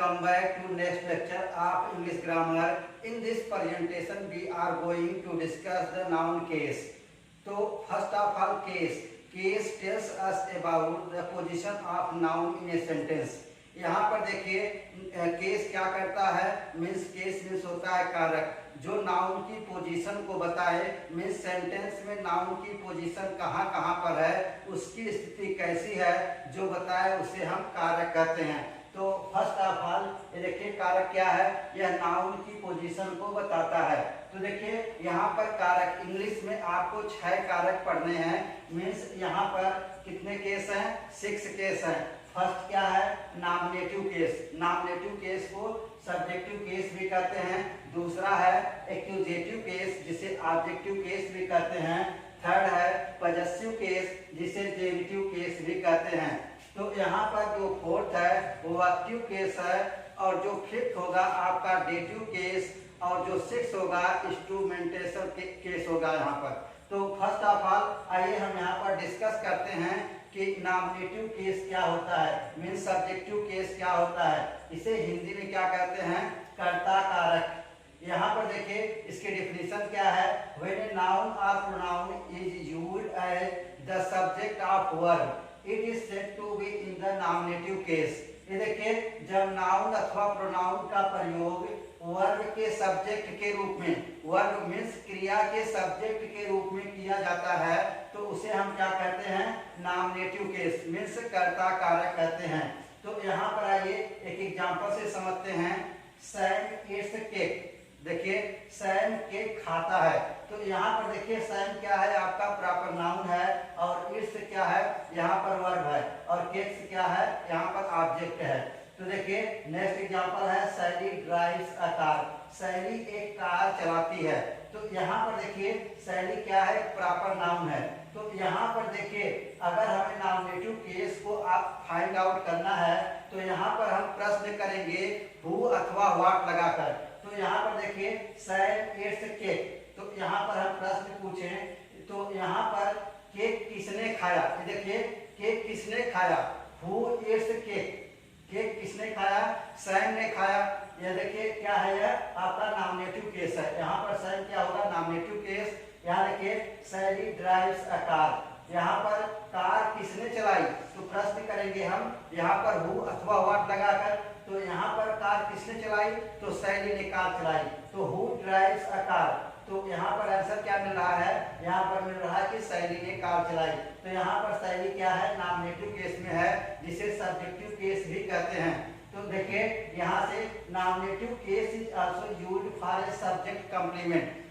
welcome back to next lecture of English grammar. In this presentation we are going to discuss the noun case. So first of all case tells us about the position of noun in a sentence. यहाँ पर देखिए case क्या करता है, means case means होता है कारक जो नाउन की पोजीशन को बताए, मीन्स सेंटेंस में नाउन की पोजीशन कहाँ कहाँ पर है, उसकी स्थिति कैसी है जो बताए उसे हम कारक कहते हैं। तो फर्स्ट ऑफ ऑल ये देखिए कारक क्या है, यह नाउन की पोजीशन को बताता है। तो देखिए यहाँ पर कारक इंग्लिश में आपको 6 कारक पढ़ने हैं, मीन्स यहाँ पर कितने केस हैं, 6 केस हैं। फर्स्ट क्या है, नॉमिनेटिव केस। नॉमिनेटिव केस को सब्जेक्टिव केस भी कहते हैं। दूसरा है एक्यूजेटिव केस जिसे ऑब्जेक्टिव केस भी कहते हैं। थर्ड है पजेसिव केस जिसे जेनिटिव केस भी कहते हैं। तो यहाँ पर जो फोर्थ है वो एक्टिव केस है, और जो फिफ्थ होगा आपका डेटिव केस, और जो सिक्स होगा इंस्ट्रूमेंटेशन केस होगा यहाँ पर। तो फर्स्ट ऑफ ऑल आइए हम यहाँ पर डिस्कस करते हैं कि नॉमिनेटिव केस क्या होता है, मीन्स सब्जेक्टिव केस क्या होता है। इसे हिंदी में क्या कहते हैं, कर्ता कारक। यहाँ पर देखिए इसकी डेफिनेशन क्या है, व्हेन ए नाउन और pronoun is used as the subject of verb it is said to be in the nominative case. ये देखिए जब नाउन अथवा प्रोनाउन का प्रयोग वर्ब के सब्जेक्ट के रूप में, वर्ब मीन्स क्रिया के सब्जेक्ट के रूप में किया जाता है तो उसे हम क्या कहते हैं, नॉमिनेटिव केस मीन्स कर्ता कारक कहते हैं। तो यहाँ पर आइए एक एग्जांपल से समझते हैं। Sam Yeats cake. देखिए सैम केक खाता है। तो यहाँ पर देखिए सैम क्या है, आपका प्रॉपर नाउन है, और ईट्स क्या है, यहाँ पर वर्ब है, और केक्स क्या है, यहाँ पर ऑब्जेक्ट है। तो देखिए नेक्स्ट एग्जांपल है सैली ड्राइव्स अ कार। सैली एक कार चलाती है। तो यहाँ पर देखिए सैली क्या है, प्रॉपर नाउन है। तो यहाँ पर देखिए अगर हमें नॉमिनेटिव केस को आप फाइंड आउट करना है तो यहाँ पर हम प्रश्न करेंगे हु अथवा व्हाट लगाकर। तो यहाँ पर देखिए सैम ईट्स केक। तो यहाँ पर हम प्रश्न पूछें तो यहाँ पर केक किसने खाया। ये देखिए केक किसने खाया, हु ईट्स केक, केक किसने खाया, सैम ने खाया। यह देखिए क्या है, यह आपका नॉमिनेटिव केस है। यहाँ पर सैम क्या होगा, नॉमिनेटिव केस। यहाँ देखिए सैली ड्राइव्स अ कार। यहाँ पर कार किसने चलाई, तो प्रश्न करेंगे हम यहाँ पर हु अथवा व्हाट लगाकर। तो यहाँ पर कार किसने चलाई, तो सैली ने कार चलाई। तो हु ड्राइव्स अ कार। तो यहाँ पर आंसर क्या मिल रहा है, यहाँ पर मिल रहा है कि सैली ने कार चलाई। तो यहाँ पर सैली क्या है, नॉमिनेटिव केस में है, जिसे सब्जेक्टिव केस भी कहते हैं। तो देखिए यहाँ से nominative case is also used for a subject complement.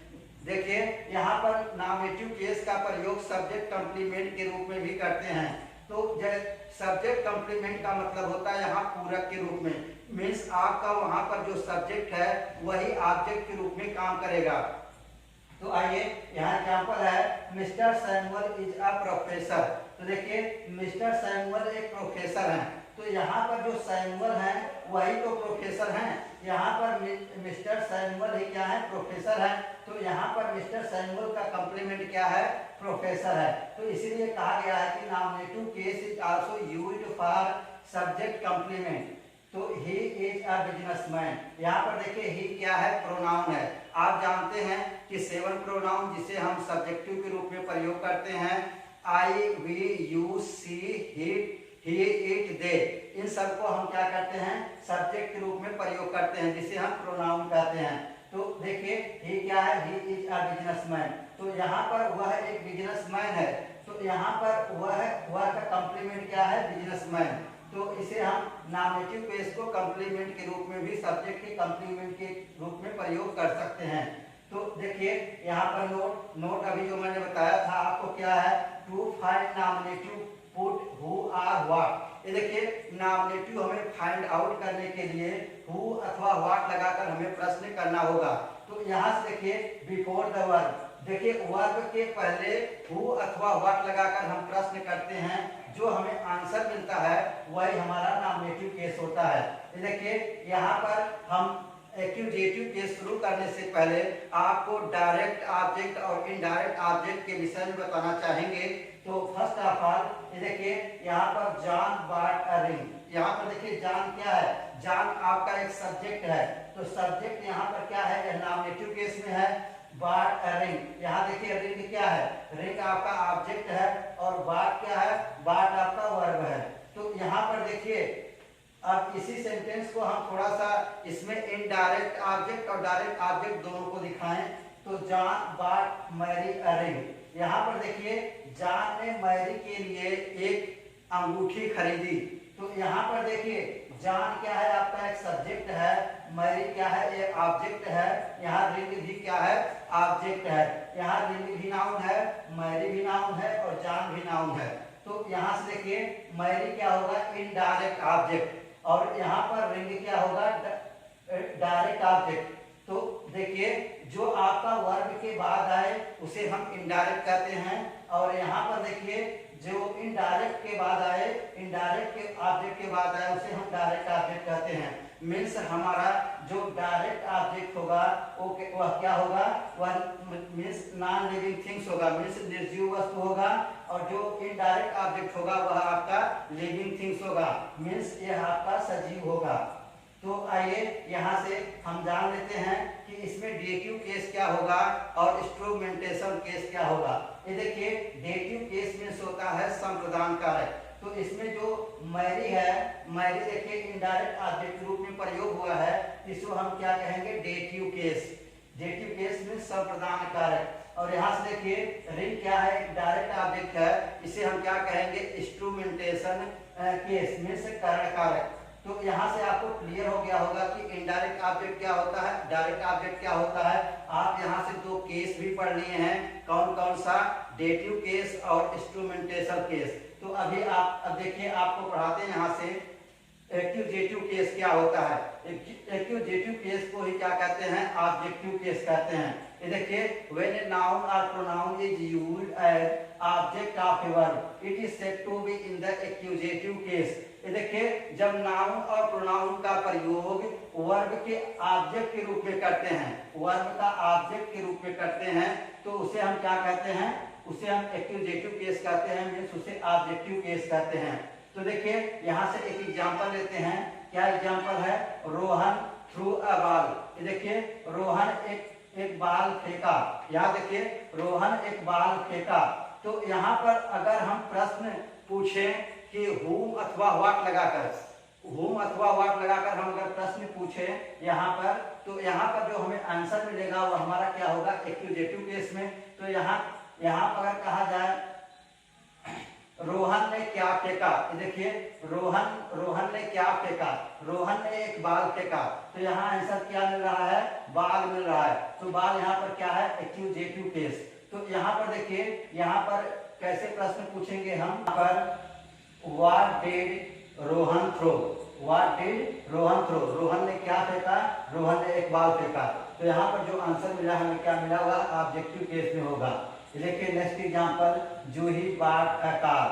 देखिए यहाँ पर नॉमिनेटिव केस का प्रयोग सब्जेक्ट कॉम्प्लीमेंट के रूप में भी करते हैं। तो सब्जेक्ट कॉम्प्लीमेंट का मतलब होता है यहाँ पूरक के रूप में, मीन्स आपका वहां पर जो सब्जेक्ट है वही ऑब्जेक्ट के रूप में काम करेगा। तो आइए यहाँ एग्जांपल है mister Samuel is a professor. तो देखिए मिस्टर सैमुअल एक प्रोफेसर हैं। तो यहाँ पर जो सैमुअल हैं वही तो प्रोफेसर हैं। यहाँ पर मिस्टर सैमुअल ही क्या है, प्रोफेसर हैं। तो यहाँ पर मिस्टर सैमुअल का कॉम्प्लीमेंट क्या है, प्रोफेसर है। तो इसीलिए कहा गया है कि nominative case is also used for subject complement. तो ही इज अ बिजनेसमैन। यहाँ पर देखिए ही क्या है, प्रोनाउन है। आप जानते हैं कि 7 प्रोनाउन जिसे हम सब्जेक्टिव के रूप में प्रयोग करते हैं, I, we, you, she, he, it, they, इन सबको हम क्या करते हैं, सब्जेक्ट के रूप में प्रयोग करते हैं, जिसे हम प्रोनाउन कहते हैं। तो देखिए ही क्या है, ही इज अ बिजनेसमैन। तो यहाँ पर वह एक बिजनेसमैन है। तो यहाँ पर वह का कॉम्प्लीमेंट क्या है, बिजनेसमैन। तो इसे हम नॉमिनेटिव केस को कॉम्प्लीमेंट के रूप में भी सब्जेक्ट के कॉम्प्लीमेंट के रूप में प्रयोग कर सकते हैं। तो देखिए यहाँ पर नोट अभी जो मैंने बताया था आपको क्या है, to find nominative put who और व्हाट। ये देखिए नॉमिनेटिव हमें फाइंड आउट करने के लिए हु अथवा व्हाट लगाकर हमें प्रश्न करना होगा। तो यहाँ से देखिए बिफोर द वर्ब, देखिए वर्ब के पहले हु अथवा व्हाट लगाकर हम प्रश्न करते हैं, जो हमें आंसर मिलता है वही हमारा नॉमिनेटिव केस होता है। देखिए यहाँ पर हम एक्यूजेटिव केस शुरू करने से पहले आपको डायरेक्ट ऑब्जेक्ट और इनडायरेक्ट ऑब्जेक्ट के विषय में बताना चाहेंगे। तो फर्स्ट ऑफ ऑल ये देखिए यहाँ पर जॉन बॉट अ रिंग, यहाँ पर देखिए जॉन क्या है, जॉन आपका एक सब्जेक्ट है, तो सब्जेक्ट यहाँ पर क्या है, यह नॉमिनेटिव केस में है। बॉट अ रिंग, यहाँ देखिए रिंग क्या है, रिंग आपका ऑब्जेक्ट है और बॉट क्या है, बॉट आपका वर्ब है। तो यहाँ पर देखिए अब इसी सेंटेंस को हम थोड़ा सा इसमें इनडायरेक्ट ऑब्जेक्ट और डायरेक्ट ऑब्जेक्ट दोनों को दिखाएं। तो John bought Mary a ring, यहाँ पर देखिए जॉन ने मैरी के लिए एक अंगूठी खरीदी। तो यहाँ पर देखिए जॉन क्या है, आपका एक सब्जेक्ट है, मैरी क्या है, एक ऑब्जेक्ट है, यहाँ रिंग भी क्या है, ऑब्जेक्ट है। यहाँ रिंग भी नाउन है, मैरी भी नाउन है और जॉन भी नाउन है। तो यहाँ से देखिए मैरी क्या होगा, इनडायरेक्ट ऑब्जेक्ट, और यहाँ पर रिंग क्या होगा, डायरेक्ट ऑब्जेक्ट। तो देखिए जो आपका वर्ब के बाद आए उसे हम इनडायरेक्ट कहते हैं, और यहाँ पर देखिए जो इनडायरेक्ट के बाद आए, इनडायरेक्ट के ऑब्जेक्ट के बाद आए उसे हम डायरेक्ट ऑब्जेक्ट कहते हैं। मीन्स हमारा जो डायरेक्ट ऑब्जेक्ट होगा वह क्या होगा, वह मीन्स नॉन लिविंग थिंग्स होगा, मीन्स निर्जीव वस्तु होगा, और जो इनडायरेक्ट ऑब्जेक्ट होगा वह आपका लिविंग थिंग्स होगा, मीन्स यह आपका सजीव होगा। तो आइए यहाँ से हम जान लेते हैं कि इसमें डेटिव केस क्या होगा और इंस्ट्रूमेंटेशन केस क्या होगा। ये देखिए डेटिव केस मीन्स होता है संप्रदान कारक। तो इसमें जो मैरी है, मैरी देखिए इनडायरेक्ट ऑब्जेक्ट रूप में प्रयोग हुआ है, इसको हम क्या कहेंगे, dative case. Dative case means संप्रदान कारक। और यहाँ से देखिए रिंग क्या है, डायरेक्ट ऑब्जेक्ट है, इसे हम क्या कहेंगे, इंस्ट्रूमेंटेशन केस मीन्स कारण कारक। तो यहाँ से आपको क्लियर हो गया होगा कि इनडायरेक्ट ऑब्जेक्ट क्या होता है, डायरेक्ट ऑब्जेक्ट क्या होता है। आप यहाँ से दो केस भी पढ़ लिए हैं, कौन कौन सा, डेटिव केस और इंस्ट्रूमेंटेशन केस। तो अभी आप अब देखिए आपको पढ़ाते हैं यहाँ से एक्यूजेटिव केस क्या होता है। एक्यूजेटिव केस को ही क्या कहते हैं, ऑब्जेक्टिव केस कहते हैं। ये देखिए व्हेन ए नाउन और pronoun is used as object of a verb it is said to be in the accusative case. ये देखिए जब नाउन और प्रोनाउन का प्रयोग वर्ब के ऑब्जेक्ट के रूप में करते हैं, वर्ब का ऑब्जेक्ट के रूप में करते हैं, तो उसे हम क्या कहते हैं, उसे हम एक्यूजेटिव केस कहते हैं, मीन्स उसे ऑब्जेक्टिव केस कहते हैं। तो देखिए यहाँ से एक एग्जांपल लेते हैं। क्या एग्जांपल है, रोहन थ्रू अ बॉल। ये देखिए रोहन एक बाल फेंका, यहाँ देखिए रोहन एक बाल फेंका। तो यहाँ पर अगर हम प्रश्न पूछें कि हुम अथवा व्हाट लगाकर, हुम अथवा व्हाट लगाकर हम अगर प्रश्न पूछे यहाँ पर, तो यहाँ पर जो हमें आंसर मिलेगा वो हमारा क्या होगा, एक्यूजेटिव केस में। तो यहाँ पर अगर कहा जाए रोहन ने क्या फेंका, देखिए रोहन ने क्या फेंका, रोहन ने एक बाल फेंका। तो यहाँ आंसर क्या मिल रहा है, बाल मिल रहा है। तो बाल यहाँ पर क्या है, एक्यूजेटिव केस। तो यहाँ पर देखिए यहाँ पर कैसे प्रश्न पूछेंगे हम, पर what did Rohan throw, what did Rohan throw, Rohan ने क्या फेंका, रोहन ने एक बाल फेंका। तो यहाँ पर जो आंसर मिला हमें क्या मिला हुआ, ऑब्जेक्टिव केस में होगा। देखिए next example, Juhi bought a car,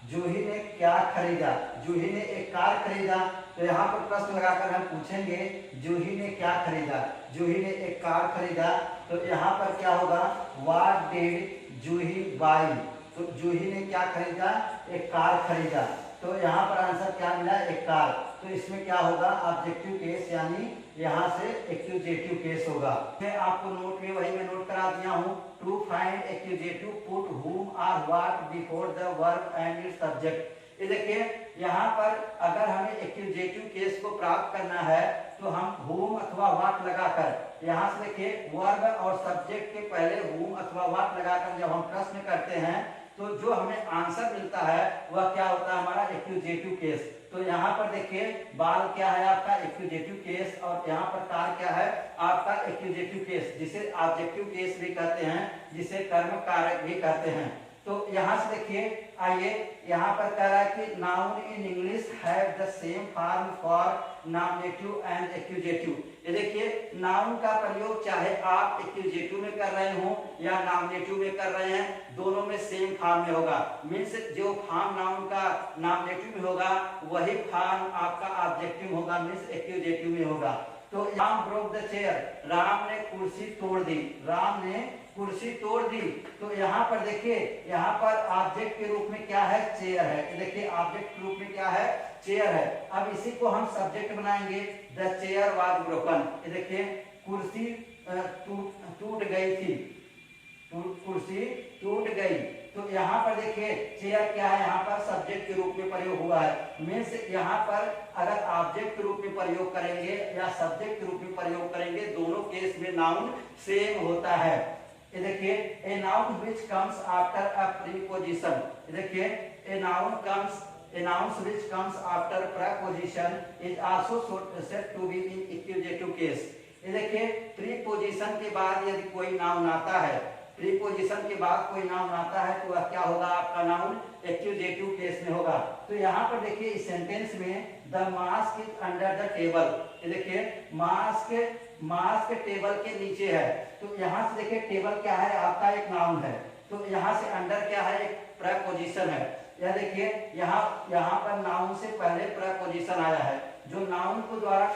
Juhi ने क्या खरीदा, जूही ने एक कार खरीदा। तो यहाँ पर प्रश्न लगाकर हम पूछेंगे जूही ने क्या खरीदा, जूही ने एक कार खरीदा। तो यहाँ पर क्या होगा, व्हाट डिड जूही बाई, तो जूही ने क्या खरीदा, एक कार खरीदा। तो यहाँ पर आंसर क्या मिला, एक कार। तो इसमें क्या होगा, ऑब्जेक्टिव केस, यानी यहाँ से एक्यूजेटिव केस होगा। मैं आपको नोट में वही मैं नोट करा दिया हूँ, to find accusative put whom or what before the verb and its subject। ये देखिए यहाँ पर अगर हमें एक्यूजेटिव केस को प्राप्त करना है तो हम whom अथवा what लगाकर, यहाँ से देखिए वर्ब और सब्जेक्ट के पहले whom अथवा what लगाकर जब हम प्रश्न करते हैं तो जो हमें आंसर मिलता है वह क्या होता है, हमारा एक्यूजेटिव केस। तो यहाँ पर देखिए बाल क्या है, आपका एक्यूजेटिव केस, और यहाँ पर कार क्या है, आपका एक्यूजेटिव केस, जिसे ऑब्जेक्टिव केस भी कहते हैं, जिसे कर्म कारक भी कहते हैं। तो यहाँ से देखिए आइए यहाँ पर कह रहा है कि noun in English have the same form for nominative and accusative. ये देखिए नाउन का प्रयोग चाहे आप एक्यूजेटिव में कर रहे हो या नॉमिनेटिव में कर रहे हैं, दोनों में सेम फॉर्म में होगा। मीन्स जो फॉर्म नाउन का नॉमिनेटिव में होगा वही फॉर्म आपका ऑब्जेक्टिव होगा, मीन्स एक्यूजेटिव में होगा। तो Ram broke the chair, Ram ने कुर्सी तोड़ दी, राम ने कुर्सी तोड़ दी। तो यहाँ पर देखिए, यहाँ पर ऑब्जेक्ट के रूप में क्या है, चेयर है। देखिए ऑब्जेक्ट के रूप में क्या है, चेयर है। अब इसी को हम सब्जेक्ट बनाएंगे, द चेयर वाज ब्रोकन। ये देखिए कुर्सी टूट गई थी, कुर्सी टूट गई। तो यहाँ पर देखिए चेयर क्या है, यहाँ पर सब्जेक्ट के रूप में प्रयोग हुआ है। मीन्स यहाँ पर अगर ऑब्जेक्ट के रूप में प्रयोग करेंगे या सब्जेक्ट के रूप में प्रयोग करेंगे, दोनों केस में नाउन सेम होता है। ये देखिए a noun which comes after a preposition. देखिए ए nouns which comes after preposition is also said to be in accusative case। ये देखिए प्रीपोजिशन के बाद यदि कोई नाउन आता है, प्रीपोजिशन के बाद कोई नाउन आता है तो वह क्या होगा, आपका नाउन एक्यूजेटिव केस में होगा। तो यहाँ पर देखिए इस सेंटेंस में the mask is under the table. ये देखिए मास्क टेबल के नीचे है। तो यहाँ से देखिए टेबल क्या है, आपका एक नाउन है। तो यहाँ से अंडर क्या है, एक प्रीपोजिशन है। यह देखिए यहाँ पर नाउन से पहले प्रीपोजिशन आया है। जो नाउन को द्वारा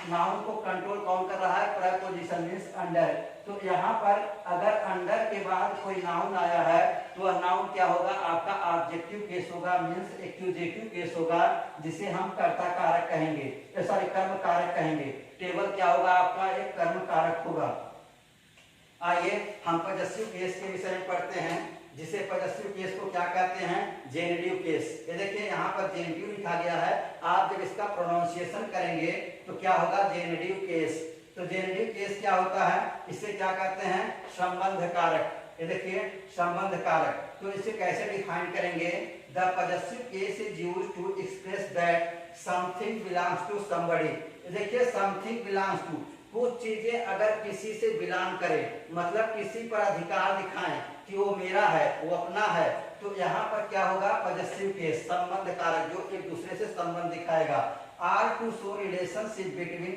नाउन को कंट्रोल कौन कर रहा है, प्रीपोजिशन मींस अंडर। तो यहाँ पर अगर अंडर के बाद कोई नाउन आया है तो वह नाउन क्या होगा, आपका ऑब्जेक्टिव केस होगा, मींस एक्यूजेटिव केस होगा, जिसे हम कर्ता कारक कहेंगे, सॉरी कर्म कारक कहेंगे। टेबल क्या होगा, आपका एक कर्म कारक होगा। आइए हम पॉजेसिव केस के विषय में पढ़ते हैं, जिसे पॉजेसिव केस को क्या कहते हैं, जेनेटिव केस। ये देखिए यहाँ पर जेनेटिव लिखा गया है, आप जब इसका प्रोनाउंसिएशन करेंगे तो क्या होगा, जेनेटिव केस। तो जेनेटिव केस क्या होता है, इसे क्या कहते हैं, संबंध कारक। ये देखिए संबंध कारक। तो इसे कैसे डिफाइन करेंगे, the possessive case is used to express that something belongs to somebody. देखिए समथिंग बिलोंग्स टू, कुछ चीजें अगर किसी से बिलोंग करे, मतलब किसी पर अधिकार दिखाएं कि वो मेरा है, वो अपना है, तो यहाँ पर क्या होगा, पॉजेसिव केस, संबंध कारक, जो एक दूसरे से संबंध दिखाएगा। Or to show relationship between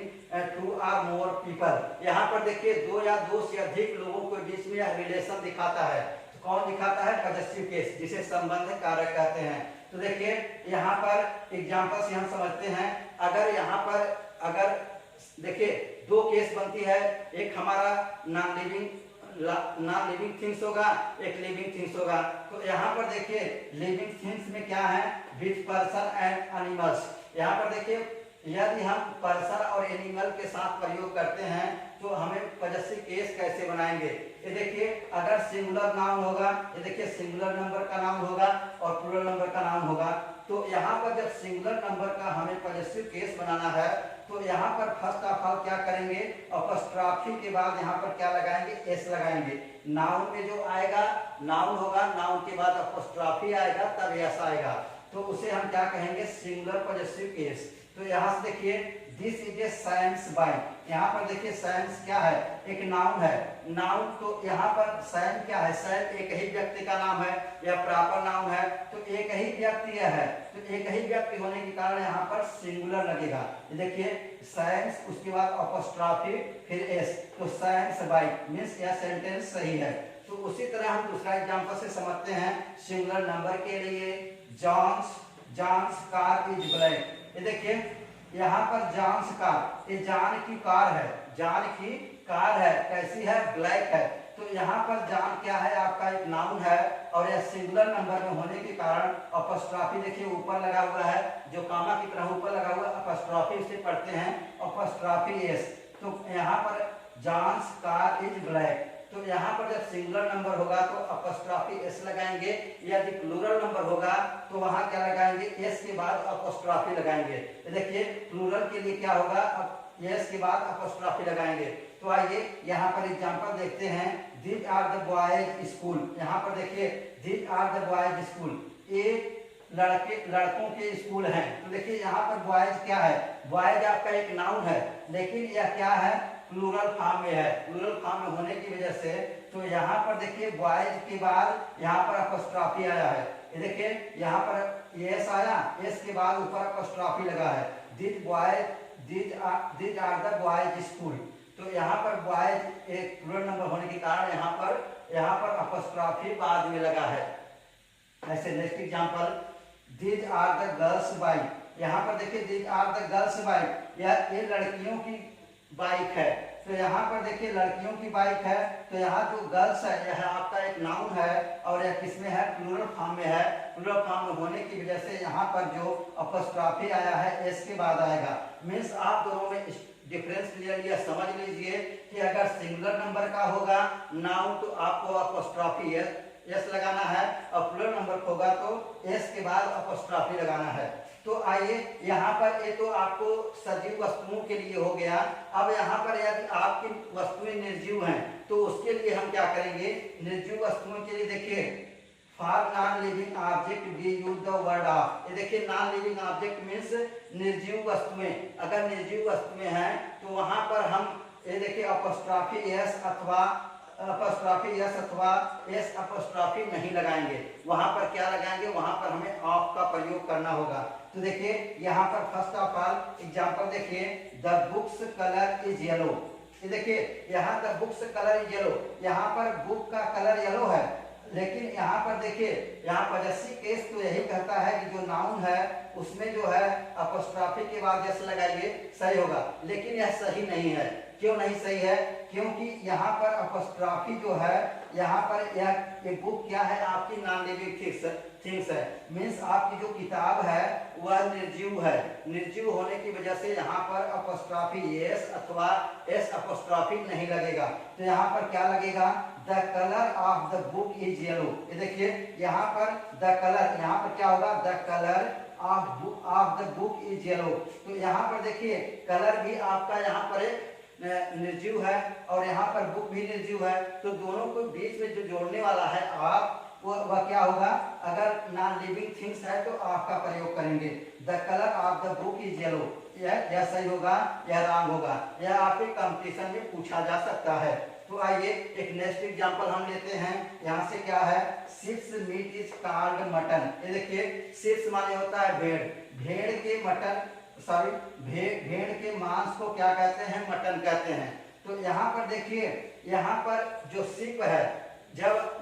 two or more people. यहाँ पर देखिए दो या दो से अधिक लोगों के बीच में यह रिलेशन दिखाता है। तो कौन दिखाता है, पॉजेसिव केस, जिसे संबंध कारक कहते हैं। तो देखिए यहाँ पर एग्जाम्पल से हम समझते हैं, अगर यहाँ पर अगर देखिए दो केस बनती है, एक हमारा नॉन लिविंग थिंग्स होगा, एक लिविंग थिंग्स होगा। तो यहाँ पर देखिए लिविंग थिंग्स में क्या है, विथ पर्सन एंड एनिमल्स। यहाँ पर देखिए यदि हम पर्सन और एनिमल के साथ प्रयोग करते हैं तो हमें पॉजेसिव केस कैसे बनाएंगे। ये देखिए अगर सिंगुलर नाउन होगा, ये देखिए सिंगुलर नंबर का नाउन होगा और प्लूरल नंबर का नाउन होगा। तो यहाँ पर जब सिंगुलर नंबर का हमें पॉजेसिव केस बनाना है तो यहाँ पर फर्स्ट ऑफ ऑल क्या करेंगे, अपॉस्ट्रोफी के बाद यहाँ पर क्या लगाएंगे, एस लगाएंगे। नाउन में जो आएगा, नाउन होगा, नाउन के बाद अपॉस्ट्रोफी आएगा तब एस आएगा, तो उसे हम क्या कहेंगे, सिंगुलर पॉजेसिव केस। तो यहाँ से देखिए this is a science by. यहाँ पर देखिए साइंस क्या है, एक नाउन है। नाउन तो यहाँ पर सैम क्या है, सैम एक ही व्यक्ति का नाम है या प्रॉपर नाउन है, तो एक ही व्यक्ति है। तो एक ही व्यक्ति होने के कारण यहाँ पर सिंगुलर लगेगा। देखिए साइंस, उसके बाद अपॉस्ट्रोफी, फिर एस, तो साइंस बाय मींस यह सेंटेंस सही है। तो उसी तरह हम दूसरा एग्जांपल से समझते हैं, सिंगुलर नंबर के लिए जॉन्स कार इज ब्लैक। ये देखिए यहाँ पर जॉन्स कार, ये जॉन की कार है, जॉन की कार है, कैसी है, ब्लैक है। तो यहाँ पर जॉन क्या है, आपका एक नाउन है और यह सिंगुलर नंबर में होने के कारण अपॉस्ट्रोफी देखिए ऊपर लगा हुआ है, जो कामा की तरह ऊपर लगा हुआ है, अपॉस्ट्रोफी से पढ़ते हैं अपॉस्ट्रोफी एस। तो यहाँ पर जॉन्स कार इज ब्लैक। तो यहाँ पर जब सिंगुलर नंबर होगा तो अपॉस्ट्रोफी एस लगाएंगे, यदि प्लूरल नंबर होगा तो वहां क्या लगाएंगे, एस के बाद अपॉस्ट्रोफी लगाएंगे। देखिए प्लूरल के लिए क्या होगा, अब एस के बाद अपॉस्ट्रोफी लगाएंगे। तो आइए यहाँ पर एग्जांपल देखते हैं, these are the boys school. यहाँ पर देखिए these are the boys school, ये लड़कों के स्कूल हैं। तो देखिए यहाँ पर बॉयज क्या है, बॉयज आपका एक नाउन है, लेकिन यह क्या है, प्लूरल फॉर्म में है। प्लूरल फॉर्म में होने की वजह से तो यहाँ पर देखिए बॉयज के बाद यहाँ पर अपॉस्ट्रोफी आया है। ये देखिए यहाँ पर एस आया, एस के बाद ऊपर अपॉस्ट्रोफी लगा है, these are the boys school. तो यहाँ पर बॉयज एक प्लूरल नंबर होने के कारण यहाँ पर अपॉस्ट्रोफी बाद में लगा है। ऐसे next example, these are the girls bike. यहाँ पर देखिए these are the girls bike, ये लड़कियों की बाइक है। तो यहाँ पर देखिए लड़कियों की बाइक है, तो यहाँ जो गर्ल्स है यह आपका एक नाउन है और यह किसमें है, प्लूरल फॉर्म में है। प्लूरल फॉर्म में होने की वजह से यहाँ पर जो अपॉस्ट्रॉफी आया है एस के बाद आएगा। मीन्स आप दोनों में डिफरेंस क्लियर समझ लीजिए कि अगर सिंगुलर नंबर का होगा नाउन तो आपको अपॉस्ट्रॉफी एस लगाना है, और प्लूरल नंबर होगा तो एस के बाद अपॉस्ट्रॉफी लगाना है। तो आइए यहाँ पर ये तो आपको सजीव वस्तुओं के लिए हो गया। अब यहाँ पर यदि आपकी वस्तुएं निर्जीव हैं तो उसके लिए हम क्या करेंगे, निर्जीव वस्तुओं के लिए देखिए for non living object we use the word of. ये देखिए नॉन लिविंग ऑब्जेक्ट मीन्स निर्जीव वस्तुएं, अगर निर्जीव वस्तुएं हैं तो वहां पर हम ये देखिए अपॉस्ट्रॉफी एस अथवा एस अपॉस्ट्रॉफी नहीं लगाएंगे, वहां पर क्या लगाएंगे, वहां पर हमें ऑफ का प्रयोग करना होगा। तो देखिए यहाँ पर फर्स्ट ऑफ ऑल एग्जांपल देखिए, the books colour is yellow. ये देखिए यहाँ the books colour is yellow, यहाँ पर बुक का कलर येलो है, लेकिन यहाँ पर देखिए यहाँ पॉजेसिव केस तो यही कहता है कि जो नाउन है उसमें जो है अपॉस्ट्रॉफी के बाद जैसे लगाइए सही होगा, लेकिन यह सही नहीं है। क्यों नहीं सही है, क्योंकि यहाँ पर अपॉस्ट्रॉफी जो है यहाँ पर यह बुक क्या है, आपकी नॉन लिविंग थिंग्स है। मीन्स आपकी जो किताब है वह निर्जीव है, निर्जीव होने की वजह से यहाँ पर अपॉस्ट्रॉफी एस अथवा एस अपॉस्ट्रॉफी नहीं लगेगा। तो यहाँ पर क्या लगेगा, the colour of the book is yellow. ये देखिए यहाँ पर द कलर, यहाँ पर क्या होगा, the colour of the book is yellow. तो यहाँ पर देखिए कलर भी आपका यहाँ पर एक निर्जीव है और यहाँ पर बुक भी निर्जीव है, तो दोनों को बीच में जो जोड़ने वाला है आप वह क्या होगा, अगर नॉन लिविंग थिंग्स है तो आप का प्रयोग करेंगे। The colour of the book is yellow, यह सही होगा, यह रॉन्ग होगा, यह आपके कंपटीशन में पूछा जा सकता है। तो आइए एक नेक्स्ट एग्जांपल हम लेते हैं। यहाँ से क्या है, sheep's meat is called mutton. ये देखिए शिप्स माने होता है भेड़, भेड़ के मटन सॉरी भेड़ के मांस को क्या कहते हैं, मटन कहते हैं। तो यहाँ पर देखिए यहाँ पर जो शिप है, जब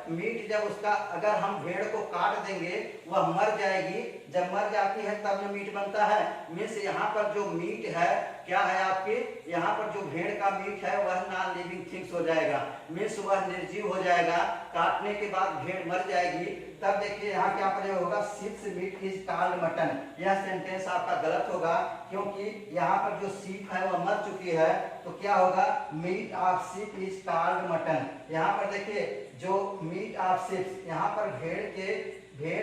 मीट जब उसका अगर हम भेड़ को काट देंगे वह मर जाएगी, जब मर जाती है तब न मीट बनता है। मीन्स यहाँ पर जो मीट है क्या है आपके, यहाँ पर जो भेड़ का मीट है वह नॉन लिविंग थिंग्स हो जाएगा, मीन्स वह निर्जीव हो जाएगा, काटने के बाद भेड़ मर जाएगी। तब देखिए यहाँ क्या प्रयोग होगा, sheep's meat is called mutton. यह सेंटेंस आपका गलत होगा, क्योंकि यहाँ पर जो शीप है वह मर चुकी है, तो क्या होगा, meat of sheep is called mutton. यहाँ पर देखिए जो मीट ऑफ शिप्स, यहाँ पर भेड़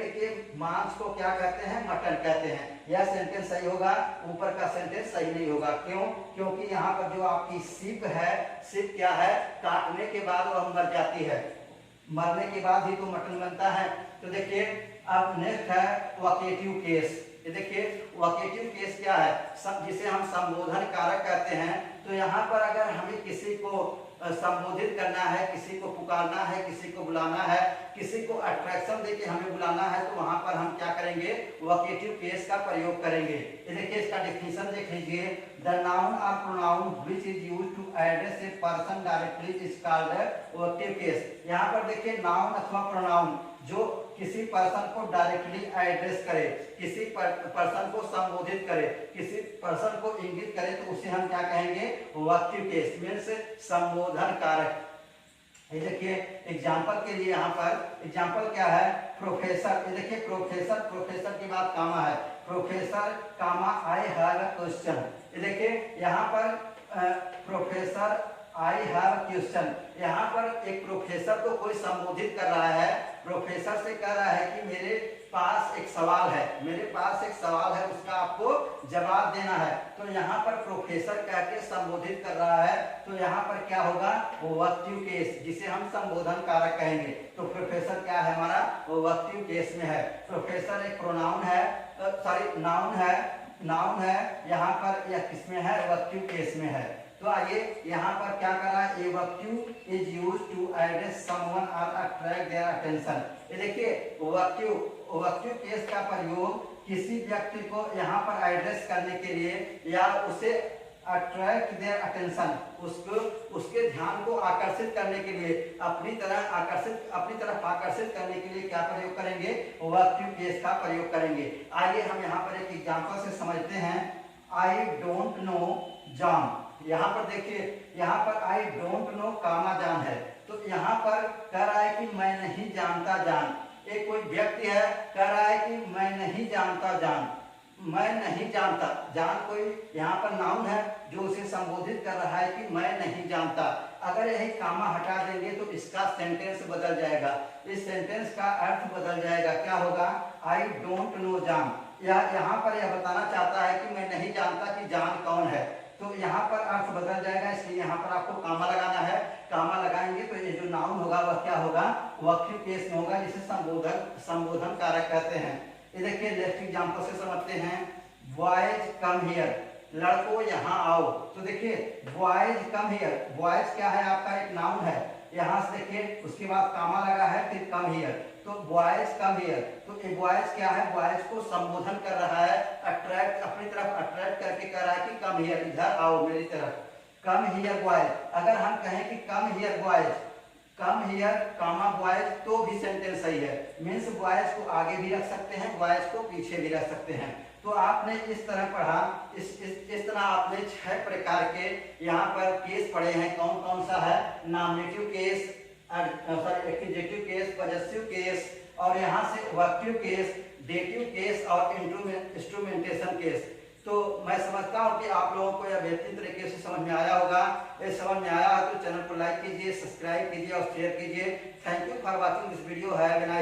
के मांस को क्या कहते हैं, मटन कहते हैं। यह सेंटेंस सही होगा, ऊपर का सेंटेंस सही नहीं होगा। क्यों, क्योंकि यहाँ पर जो आपकी शिप है, शिप क्या है, काटने के बाद वह मर जाती है, मरने के बाद ही तो मटन बनता है। तो देखिए अब नेक्स्ट है वोकेटिव केस। ये देखिए वोकेटिव केस क्या है, जिसे हम संबोधन कारक कहते हैं। तो यहाँ पर अगर हमें किसी को संबोधित करना है, किसी को पुकारना है, किसी को बुलाना है, किसी को अट्रैक्शन देके हमें बुलाना है, तो वहां पर हम क्या करेंगे, वोकेटिव केस का प्रयोग करेंगे। ये देखिए इसका डेफिनेशन देख लीजिए, द नाउन और pronoun which is used to address a person directly is called vocative case. यहाँ पर देखिए नाउन अथवा प्रोनाउन जो किसी पर्सन को डायरेक्टली एड्रेस करे, किसी पर्सन को संबोधित करे, किसी पर्सन को इंगित करे, तो उसे हम क्या कहेंगे, वोकेटिव केस मीन्स संबोधन कारक। ये देखिए एग्जाम्पल के लिए यहाँ पर एग्जाम्पल क्या है, प्रोफेसर। ये देखिए प्रोफेसर के बाद कामा है, professor comma I have a question. ये देखिए यहाँ पर प्रोफेसर आई हैव क्वेश्चन, यहाँ पर एक प्रोफेसर को कोई संबोधित कर रहा है, प्रोफेसर से कह रहा है कि मेरे पास एक सवाल है, मेरे पास एक सवाल है, उसका आपको जवाब देना है। तो यहाँ पर प्रोफेसर कह के संबोधित कर रहा है, तो यहाँ पर क्या होगा, वोकेटिव केस, जिसे हम संबोधन कारक कहेंगे। तो प्रोफेसर क्या है हमारा, वोकेटिव केस में है। प्रोफेसर एक प्रोनाउन है, सॉरी नाउन है, यहाँ पर यह किसमें है, वोकेटिव केस में है। तो आइए यहाँ पर क्या कर रहा है, a vocative is used to address someone or attract their attention. ये देखिए वोकेटिव केस का प्रयोग किसी व्यक्ति को यहाँ पर एड्रेस करने के लिए या उसे अट्रैक्ट देयर अटेंशन, उसके ध्यान को आकर्षित करने के लिए, अपनी तरफ आकर्षित करने के लिए क्या प्रयोग करेंगे, वोकेटिव केस का प्रयोग करेंगे। आइए हम यहाँ पर एक एग्जांपल से समझते हैं। I don't know John. यहाँ पर देखिए, यहाँ पर आई डोंट नो कामा जान है, तो यहाँ पर कह रहा है कि मैं नहीं जानता जान। एक कोई व्यक्ति है, कह रहा है कि मैं नहीं जानता जान, मैं नहीं जानता जान कोई यहाँ पर नाउन है जो उसे संबोधित कर रहा है कि मैं नहीं जानता। अगर यही कामा हटा देंगे तो इसका सेंटेंस बदल जाएगा, इस सेंटेंस का अर्थ बदल जाएगा। क्या होगा? आई डोंट नो जान। यहाँ पर यह बताना चाहता है कि मैं नहीं जानता कि जान कौन है, तो यहाँ पर अर्थ बदल जाएगा, इसलिए यहाँ पर आपको कामा लगाना है। कामा लगाएंगे तो ये जो नाउन होगा वह क्या होगा? वक्तव्य केस में होगा, जिसे संबोधन कारक कहते हैं। ये देखिए नेक्स्ट एग्जांपल से समझते हैं। बॉयज कम हियर, लड़कों यहाँ आओ। तो देखिए बॉयज कम हियर, बॉयज क्या है? आपका एक नाउन है। यहाँ से देखिए उसके बाद कामा लगा है, फिर कम हियर, तो बॉयज कम हियर। तो ये बॉयज क्या है? बॉयज को संबोधन कर रहा है, अट्रैक्ट, अपनी तरफ अट्रैक्ट करके कह रहा है कि कम हियर, इधर आओ मेरी तरफ। Come here boys. अगर हम कहें कि come here boys, come here comma boys, तो भी सेंटेंस सही है। मीन्स बॉयज को आगे भी रख सकते हैं, बॉयज को पीछे भी रख सकते हैं। तो आपने इस तरह पढ़ा, इस तरह आपने 6 प्रकार के यहाँ पर केस पढ़े हैं। कौन कौन सा है? Nominative case, sorry एक्जेक्टिव case, possessive case, और यहाँ से वक्तव्य केस, डेटिव केस और इंस्ट्रूमेंटेशन केस। तो मैं समझता हूँ कि आप लोगों को यह बेहतरीन तरीके से समझ में आया होगा। ये समझ में आया है तो चैनल को लाइक कीजिए, सब्सक्राइब कीजिए और शेयर कीजिए। Thank you for watching this video. Have a nice